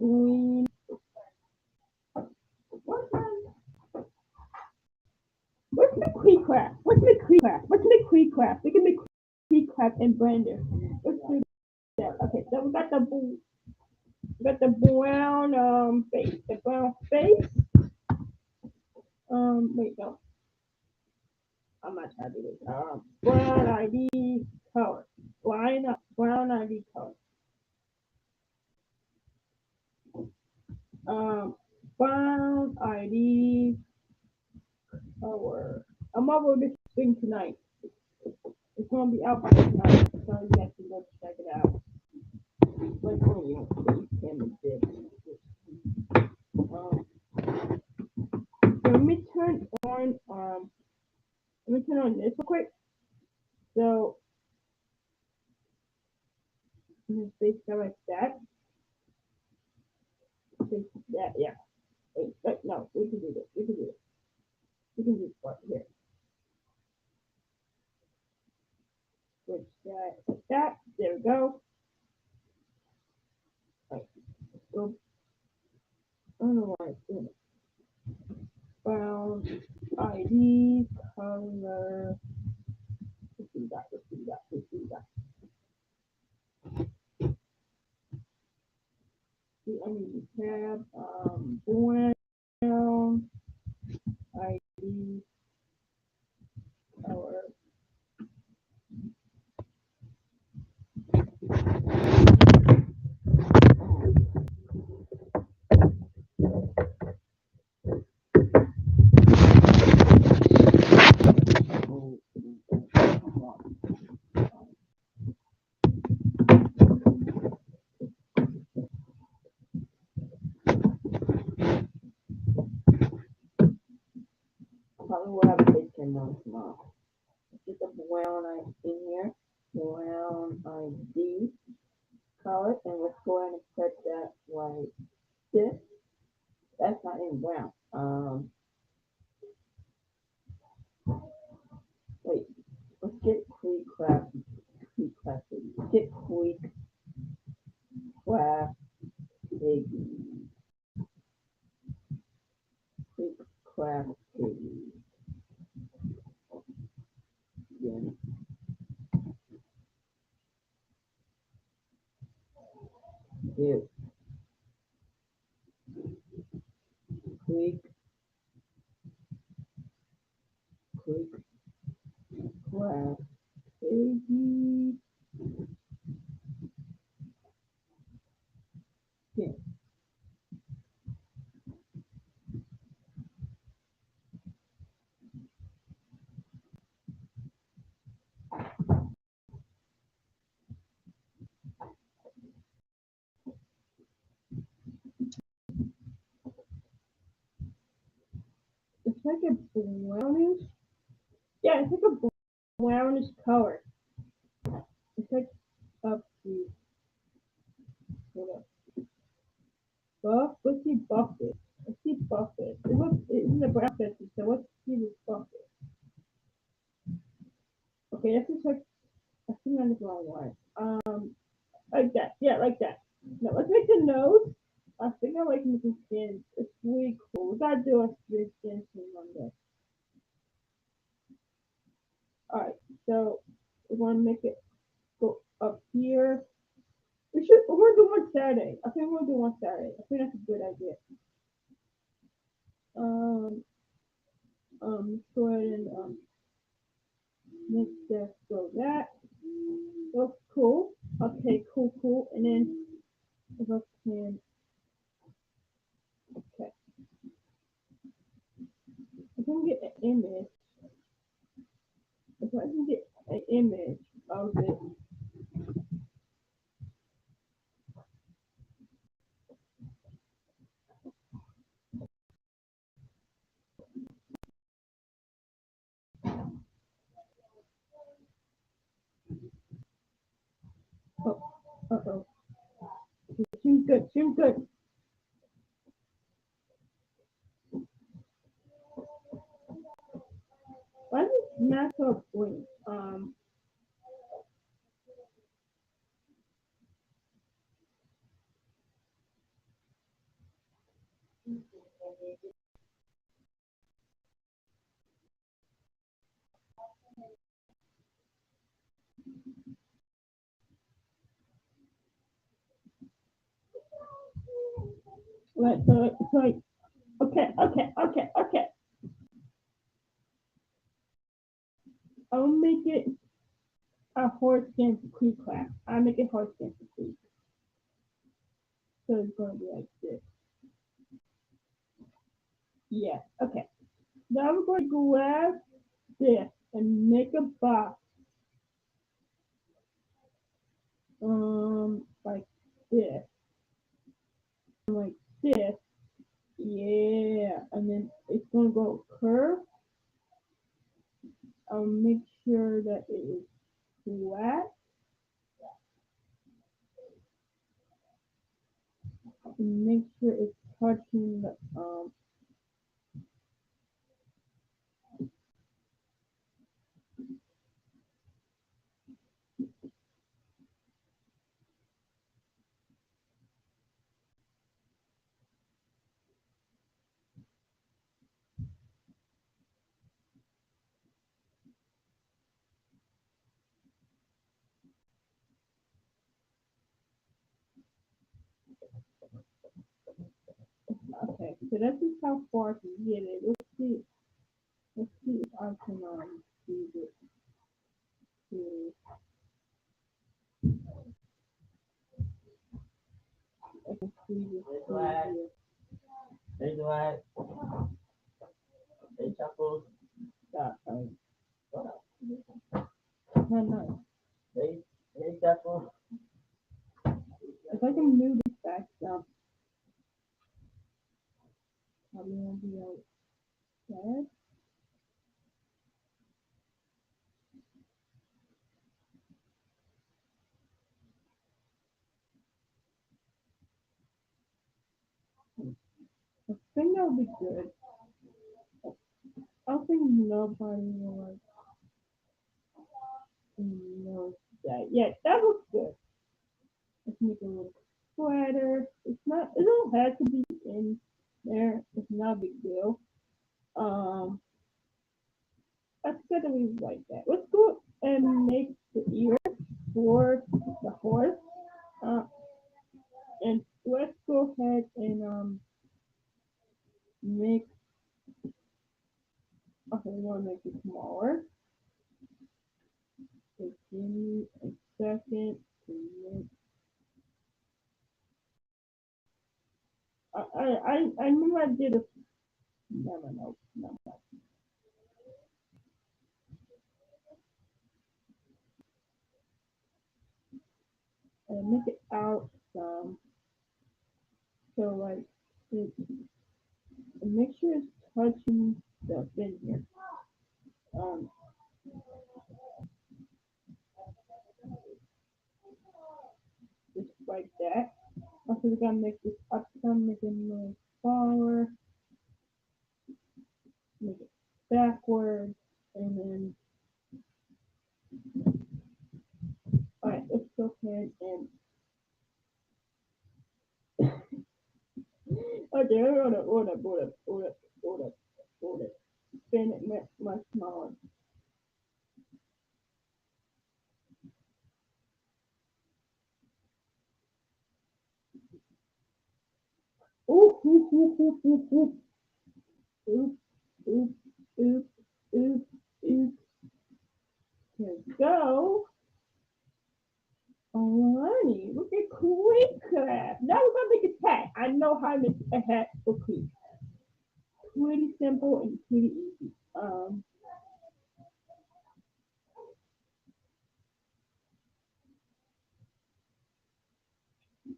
green. What's the Kreekcraft? What's the Kreekcraft? What's the Kreekcraft? We can make Kreekcraft and Blender. Let's do that. Okay, so we got the brown face. The brown face. Wait, no. I'm not trying to do this. Brown ID color. Brown ID color. Brown ID color. I'm over this thing tonight. It's gonna be out by tonight, so you guys can go check it out. Like, oh, you know, so let me turn on this real quick. So just basically like that. That, yeah. Wait, no, we can do this. We can do this. We can do this part here. Switch that like that. There we go. All right. So I don't know why it's doing it. Brown ID color. Let's do that. Let's do that. Let's do that. I need to tab brown ID color. Probably will have a big camera tomorrow. Let's get the brown ID in here. Brown ID color, and let's go ahead and put that like this. That's not in brown. Wait, let's get Kreekcraft. Let's get Kreekcraft Piggy. Kreekcraft Piggy. Yeah. Here. Kreekcraft Piggy. Yeah. It's like a brownish. Yeah, it's like a brownish color. It's like up to buff. Let's see buff it. Let's see buff it. It's a brown face, so let's see this buff it. Okay, that's just like I think I'm the wrong one. Like that. Yeah, like that. Now let's make the nose. I think I like making skin. It's really cool. We gotta do a three skin thing on this. Alright, so we wanna make it go up here. We're gonna do one Saturday. I think we're gonna do one Saturday. I think that's a good idea. Let's go ahead and make this go that. Looks cool. Okay, cool. And then if I can, okay. If I can get an image, if I can get an image of it. Oh, uh-oh. Seems good. Why is it not so blink? Right, so okay. I'll make it a horse skin for Kreekcraft. I'll make it horse skin for Kreek. So it's gonna be like this. Yeah, okay. Now we're going to grab this and make a box. Like this. Like this. Yeah. And then it's gonna go curve. I'll make sure that it is flat. And make sure it's touching the okay. So this is how far to get it. Let's see if I can do this. I can see this here. They do it. They chuckles. No. They chuckle. If I can move this back down, probably won't be outside. I think that'll be good. I think nobody will know that. Yeah, that looks good. Let's make a little sweater. It don't have to be in there. It's not a big deal. Um, that's gonna be like that. Let's go and make the ears for the horse. Uh, and let's go ahead and make. Okay, we want to make it smaller. So give me a second to make. I remember I did a. No. And make it out some. So like, it, and make sure it's touching the fin here. Um, just like that. Also, we gotta make this up some, make it a little smaller, make it backwards, and then, alright, let's go ahead and, okay, hold up, spin it much smaller. Ooh, oop, oop, oop, oop, oop. Here we go. Alrighty, look at Kreekcraft. Now we're gonna make a hat. I know how to make a hat for Kreek. Pretty simple and pretty easy.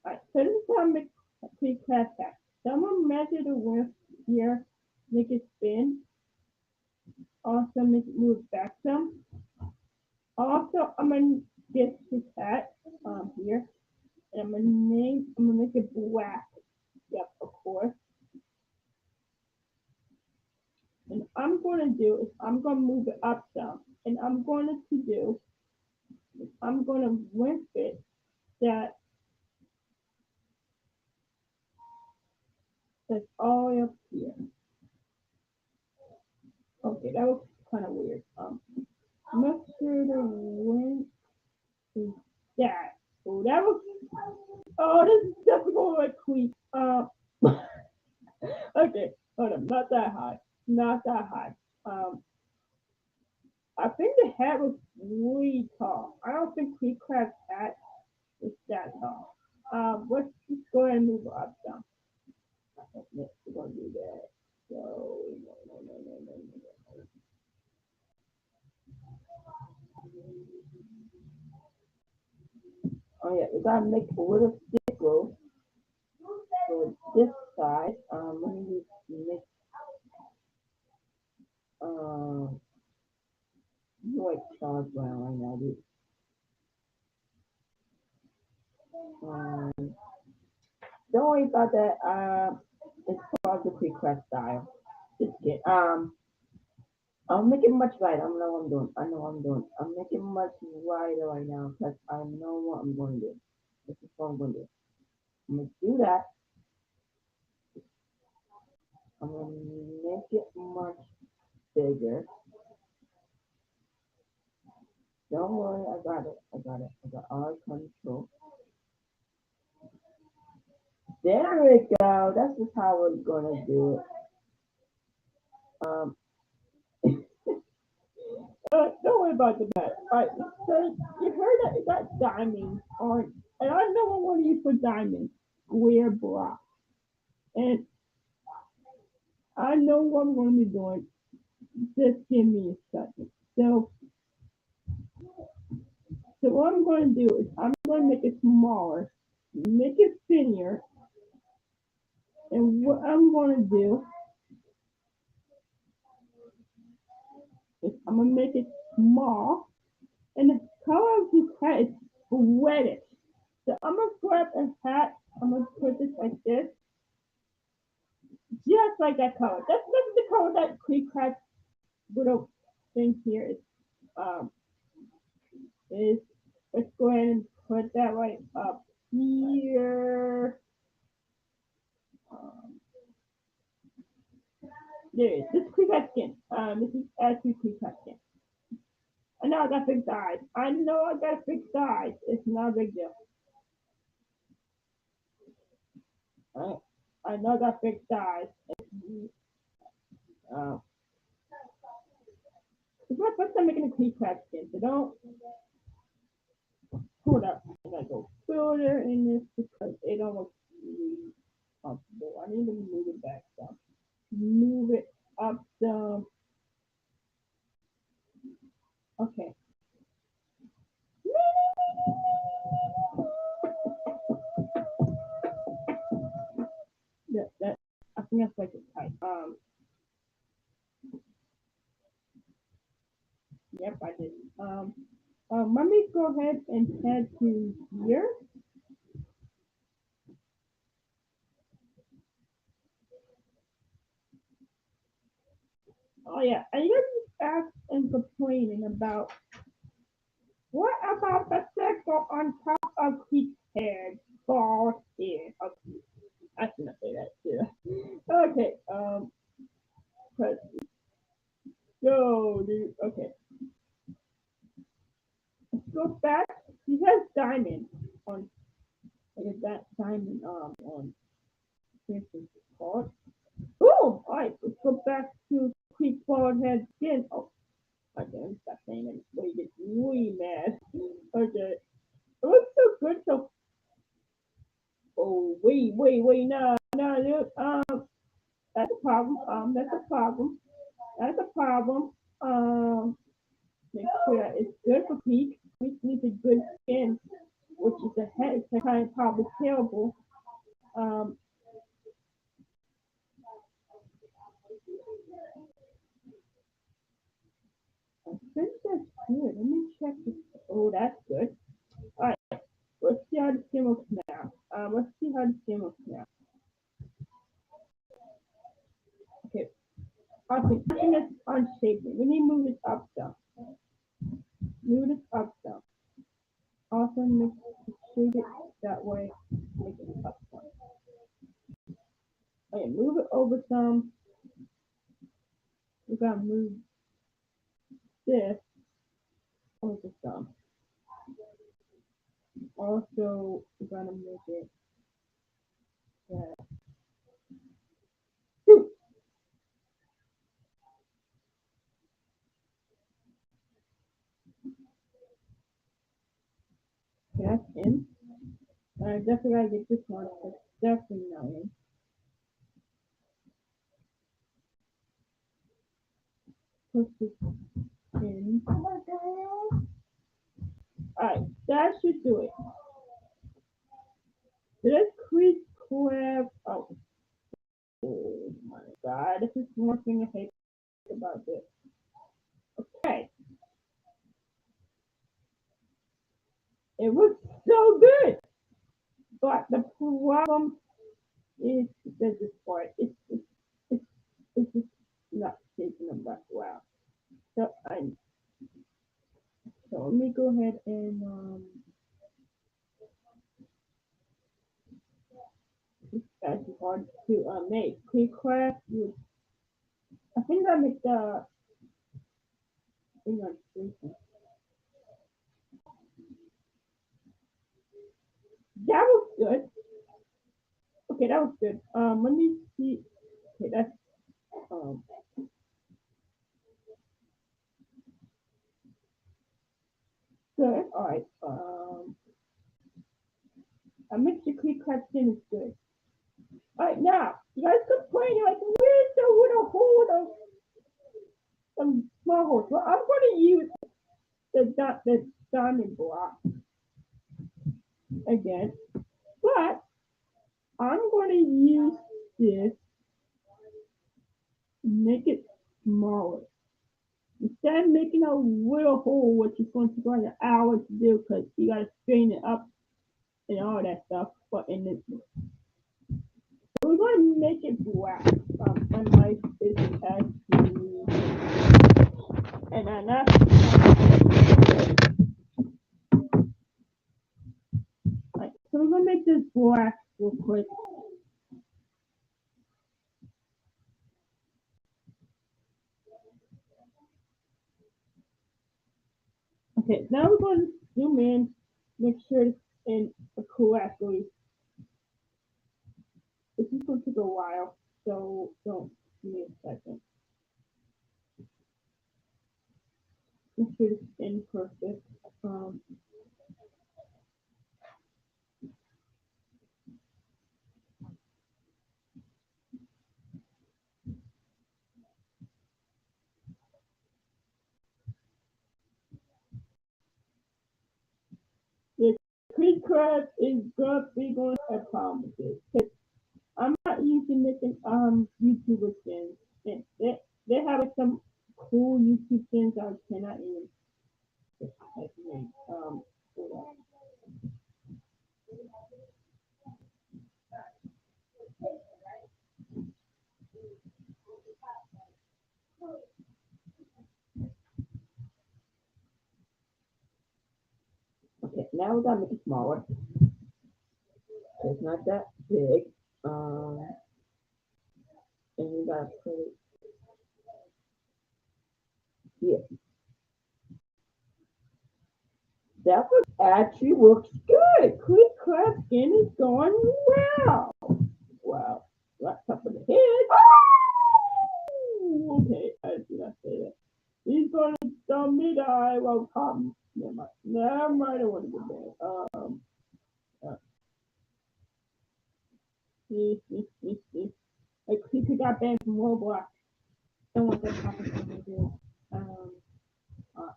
Alright, so this is how I make a Kreekcraft hat. So I'm gonna measure the width here, make it spin. Also make it move back some. Also, I'm gonna get this hat here, and I'm gonna make it black. Yep, of course. And I'm gonna do is I'm gonna move it up some, and I'm going to do is I'm gonna rinse it that That's all the way up here. Okay, that was kind of weird. Make sure the wind is that. Oh, that was. Oh, this is difficult like quick. Okay, hold on, not that high, not that high. Um, I think the hat was way tall. I don't think Kreekcraft's hat is that tall. Let's just go ahead and move up down. Next, we're gonna do that. So, no, no, no, no, no, no, no. Oh yeah, we gotta make a little stickle for this side. Let me just make you like Charles Brown right now, dude. Um, don't worry about that. It's called the Kreekcraft style. Just kidding. I'll make it much lighter. I know what I'm doing. I know what I'm doing. I'm making much wider right now because I know what I'm going to do. This is what I'm going to do. I'm going to do that. I'm going to make it much bigger. Don't worry, I got it. I got it. I got all control. There we go. That's just how we're going to do it. Don't worry about the bat. Alright, so you heard that it got diamonds on, and I know I want to use for diamonds, square block. And I know what I'm going to be doing. Just give me a second. So what I'm going to do is I'm going to make it smaller, make it thinner, and what I'm going to do is I'm going to make it small, and the color of his hat is reddish. So I'm going to grab a hat, I'm going to put this like this, just like that color. That's the color that Kreekcraft little thing here um is. Let's go ahead and put that right up here. Um, there it is. This is Kreekcraft skin. This is actually Kreekcraft skin. I know I got fixed eyes. I know I got fixed eyes. It's not a big deal. Alright. I know I got fixed eyes. Uh, it's my first time making a Kreekcraft skin, so don't hold up. I gotta go further in this because it almost really comfortable. I need to move it back some. Move it up some. Okay. That I think that's like a type. Yep, I did. Let me go ahead and head to here. Oh yeah, and you're asked and complaining about what about the circle on top of his head, bald head? Okay, I shouldn't say that too. Okay, press go, dude. Okay, let's go back. He has diamond on. Like that diamond on. For instance, called. Oh, all right. Let's go back to quick bald head skin. Oh, okay. Let me stop saying it before you get really mad. Okay. It looks so good. So, oh, wait. No, dude. That's a problem. That's a problem. That's a problem. Make sure that it's good for peak. Peak needs a good skin, which is a head. It's kind of probably terrible. Um, I think that's good. Let me check this. Oh, that's good. All right. Let's see how the skin looks now. Let's see how the skin looks now. Okay. Okay. I think it's unshaping. We need to move this up some. Move this up some. Also make shape it that way. Make it up some. Okay, move it over some. We gotta move this over some. Also, we're gonna make it that. That's in. I definitely gotta get this one. It's definitely not in. Push this in. Alright, that should do it. Let's Kreekcraft. Oh my god, this is one thing I hate about this. Okay, it looks so good, but the problem is there's this part. It's, it's just not taking them that well. So let me go ahead and it's actually hard to make. Kreekcraft, I think I make the thing on screen. That was good. Okay, that was good. Let me see. Okay, that's um good. All right. I mixed the Kreekcraft skin is good. All right, now you guys complaining like, where's the little hole of some small holes? Well, I'm going to use the diamond block again, but I'm going to use this to make it smaller. Instead of making a little hole, which is going to take like an hour to do because you got to strain it up and all that stuff, but in this, so we're going to make it black. Unlike this as and then that's right. So we're going to make this black real quick. Okay, now we're going to zoom in, make sure it's in correctly. This is going to take a while, so don't give me a second. Make sure it's in perfect. The Kreekcraft is going to be going to have a problem with this. 'Cause I'm not using making YouTuber skins. They have some cool YouTube skins I cannot even hold on. Okay, now we gotta make it smaller. It's not that big. And we gotta put it here. That one actually looks good. Kreekcraft skin is going well. Wow. Right top of the head. Oh! Okay, I did not say that. He's going to tell me that I will come. Never mind. Never mind. I want to go back. Uh, like he got banned from Roblox. Don't want that to happen to me, dude. Um, uh,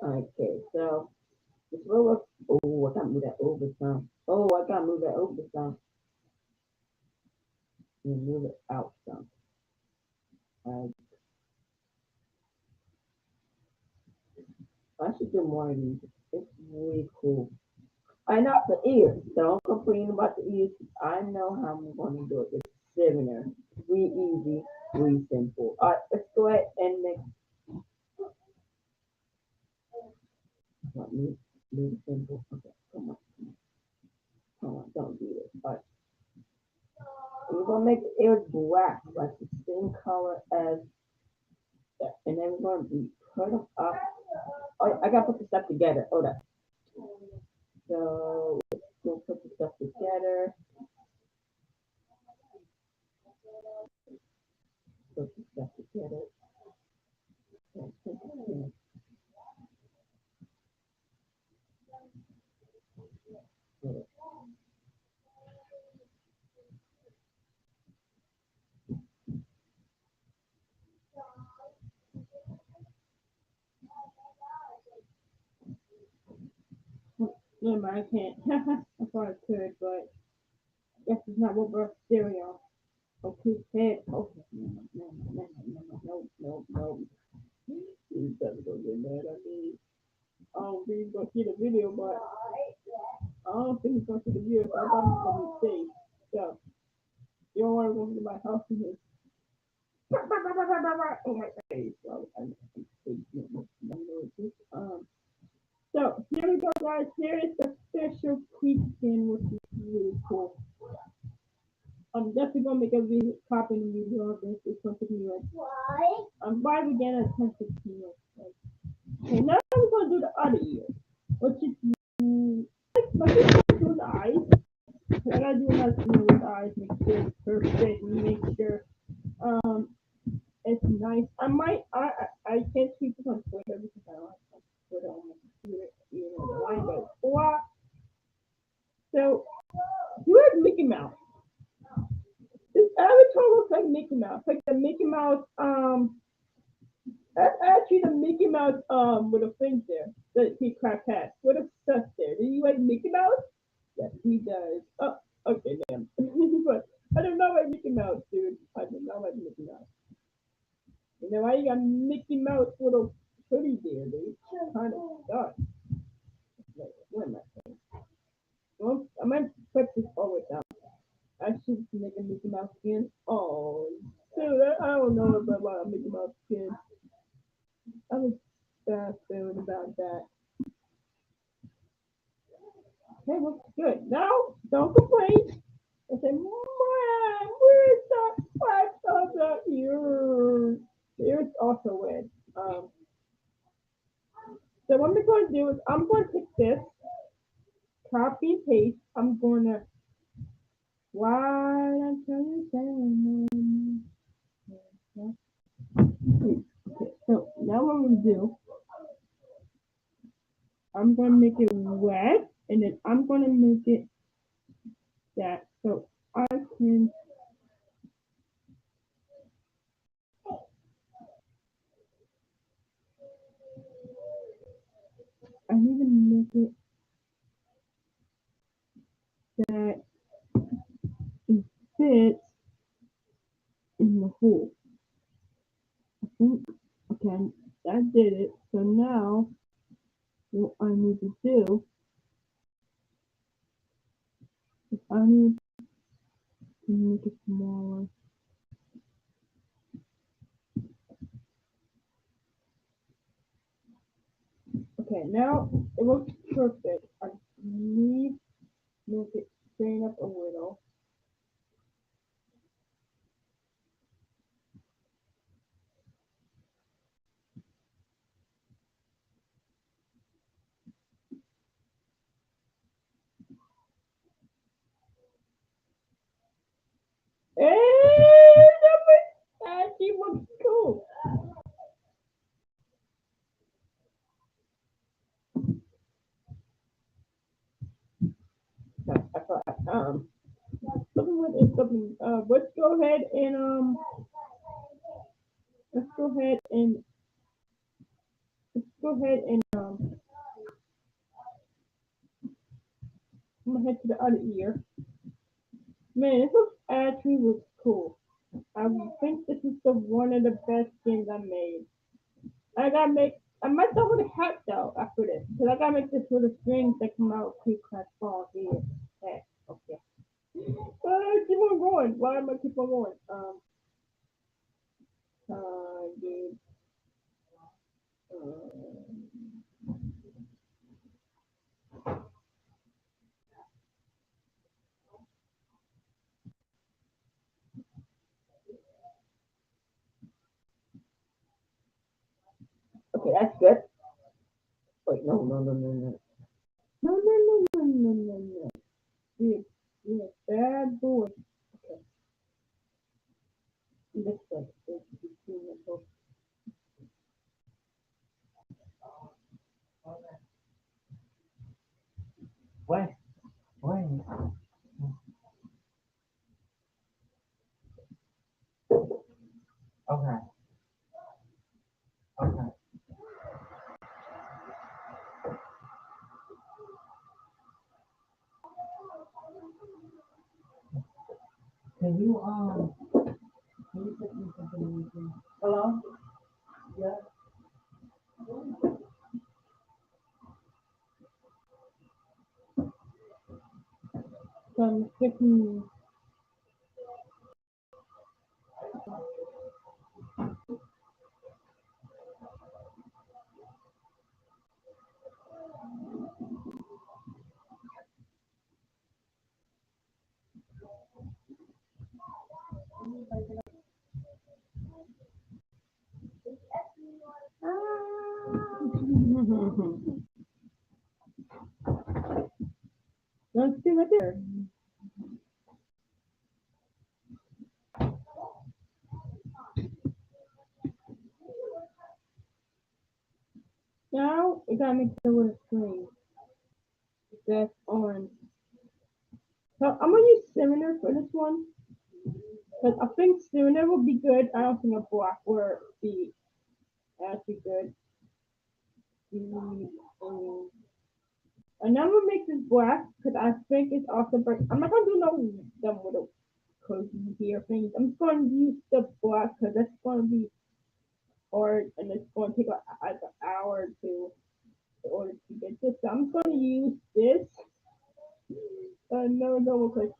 okay, so Just roll up. Oh, I gotta move that over some. Oh, I gotta move that over some. And move it out some. I should do more of these. It's really cool. I know the ears. Don't complain about the ears. I know how I'm gonna do it. It's similar. We easy. We simple. Alright, let's go ahead and make let me do simple. Okay, come on. Come on, don't do this. Alright. We're gonna make the ears black, like the same color as that. And then we're gonna be put them up. Oh, I gotta put the stuff together. Hold up. So let's go put the stuff together. Put the stuff together. Never mind, I can't. I thought I could, but guess it's not what we're stereo. Okay, head. Okay, no. He's never gonna get mad at me. I don't think he's gonna see the video, but I don't think he's gonna see the video, so I thought he was gonna be safe. So, you don't want to go to my house and just oh my face. So, so here we go, guys. Here is the special quick skin, which is really cool. I'm definitely gonna make a video copy and video of this. It's going to be like I'm live again at 10:15. Okay, now we're gonna do the other ear, which is let's do the eyes. I gotta do another thing with the eyes, make sure it's perfect, and make sure it's nice. I can't tweet this on Twitter because I don't have Twitter on my computer, you know the line goes a lot. So you have Mickey Mouse. This avatar looks like Mickey Mouse, like the Mickey Mouse. That's actually the Mickey Mouse with a thing there that Kreekcraft has. What a stuff there. Do you like Mickey Mouse? Yes, he does. Oh, okay, then. But I do not like Mickey Mouse, dude. I do not like Mickey Mouse. You know why you got Mickey Mouse with a hoodie there, dude? Kind of sucks. Wait, what am I saying? Well, I might put this always down. I should make a Mickey Mouse skin. Oh, dude, I don't know about a Mickey Mouse skin. I was bad feeling about that. Okay, well, good. Now, don't complain. I say, Mom, where's the 5 times out here? Here's also wet. So what I'm going to do is I'm going to take this, copy and paste. I'm going to, why I'm trying to say, okay, so now what I'm going to do, I'm going to make it wet, and then I'm going to make it that. So I can, I need to make it that it fits in the hole. I think, okay, that did it. So now, what I need to do is I need to make it smaller. Okay, now it looks perfect. I need to make it straighten up a little. Hey, that actually looks cool. I thought, something with something. Let's go ahead and let's go ahead and let's go ahead and head to the other ear. Man, this actually looks cool. I think this is one of the best things I made. I gotta make. I might start with a hat though after this, cause I gotta make this with the strings that come out of Kreekcraft fall here. Hat. Okay. Keep on going. Why am I keep on going? Target. Okay, that's good. Wait, no, no, no, no, no. No, no, no, no, no, no, no. You're a bad boy. Okay. This way. Wait, wait. Okay. Okay. Can you put me something in? Hello? Yeah. So I'm sticking. Don't see right there. Now we gotta make sure with a string. That's on. So I'm gonna use cylinder for this one. Because I think cylinder will be good. I don't think a block will be actually good. And I'm gonna make this black because I think it's also bright. I'm not gonna do no them little cozy here things. I'm just gonna use the black because that's gonna be hard and it's gonna take like an hour or two in order to get this. So I'm gonna use this. No, no, because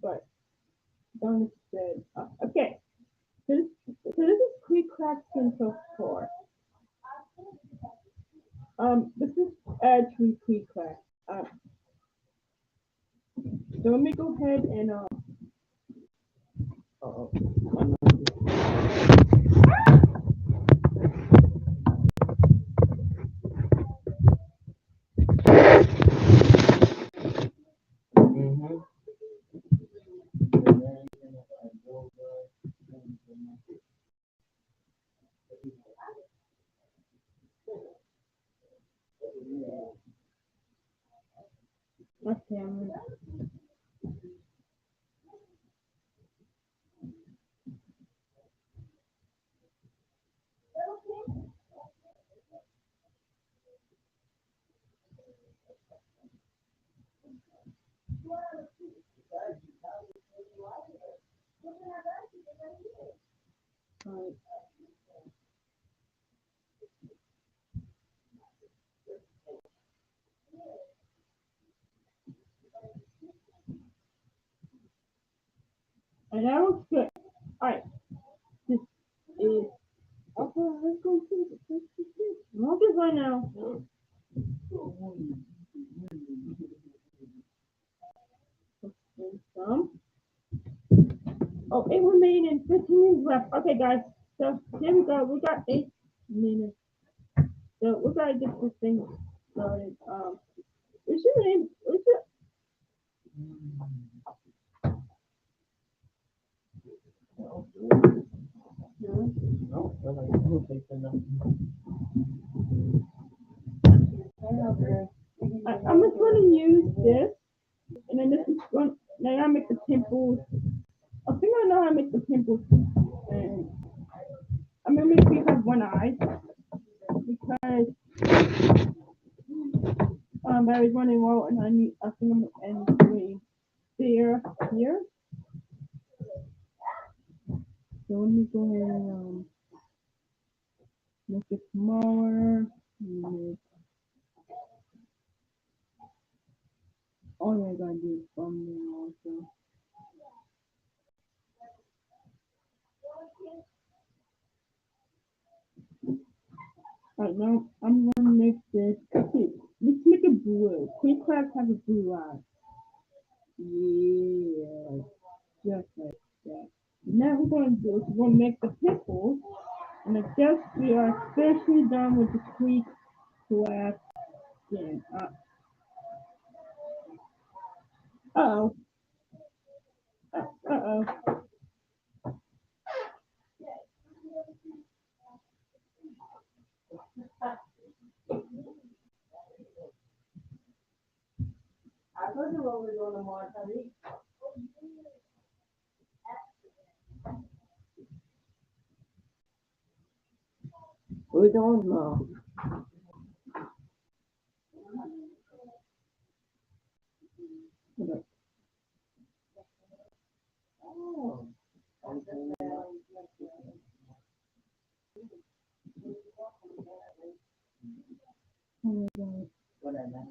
but don't instead. Okay, so this is Kreekcraft so far. This is actually Kreekcraft. So let me go ahead and oh, Mm-hmm. okay, I'm gonna, and that looks good. All right, this is okay. Let's go see this. Not this right now. Some. Oh, it remained in 15 minutes left. Okay, guys. So here we go. We got 8 minutes. So we gotta get this thing started. We should. No, I like to take the number. I'm just gonna use this, and then this is going. Now I make the pimples. I think I know how to make the pimples. And I'm gonna make these have one eye because battery's running low, and I think I'm entering there here. So let me go ahead and make it smaller. Oh yeah, I gotta do thumbnail also. Alright, now I'm gonna make this. Okay, let's make it blue. Kreekcraft has a blue eye. Yeah, just like that. Now we're going to do is we're going to make the pickles, and I guess we are officially done with the Kreekcraft skin. Uh-oh. Uh-oh. I told you what we're doing tomorrow, Tariq. We're doing tomorrow. Oh.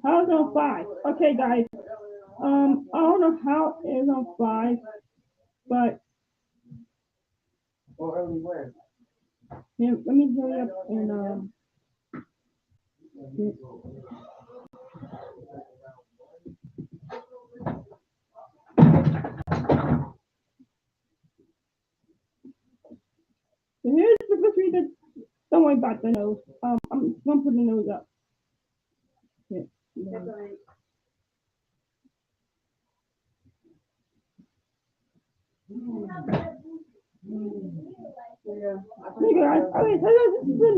How's it on 5? Okay, guys. I don't know how it's on 5, but Or early where? yeah, let me hurry up and get- So here's the picture that don't worry about the nose. I'm gonna put the nose up. Yeah. Yeah. Hey guys, okay, so this is the new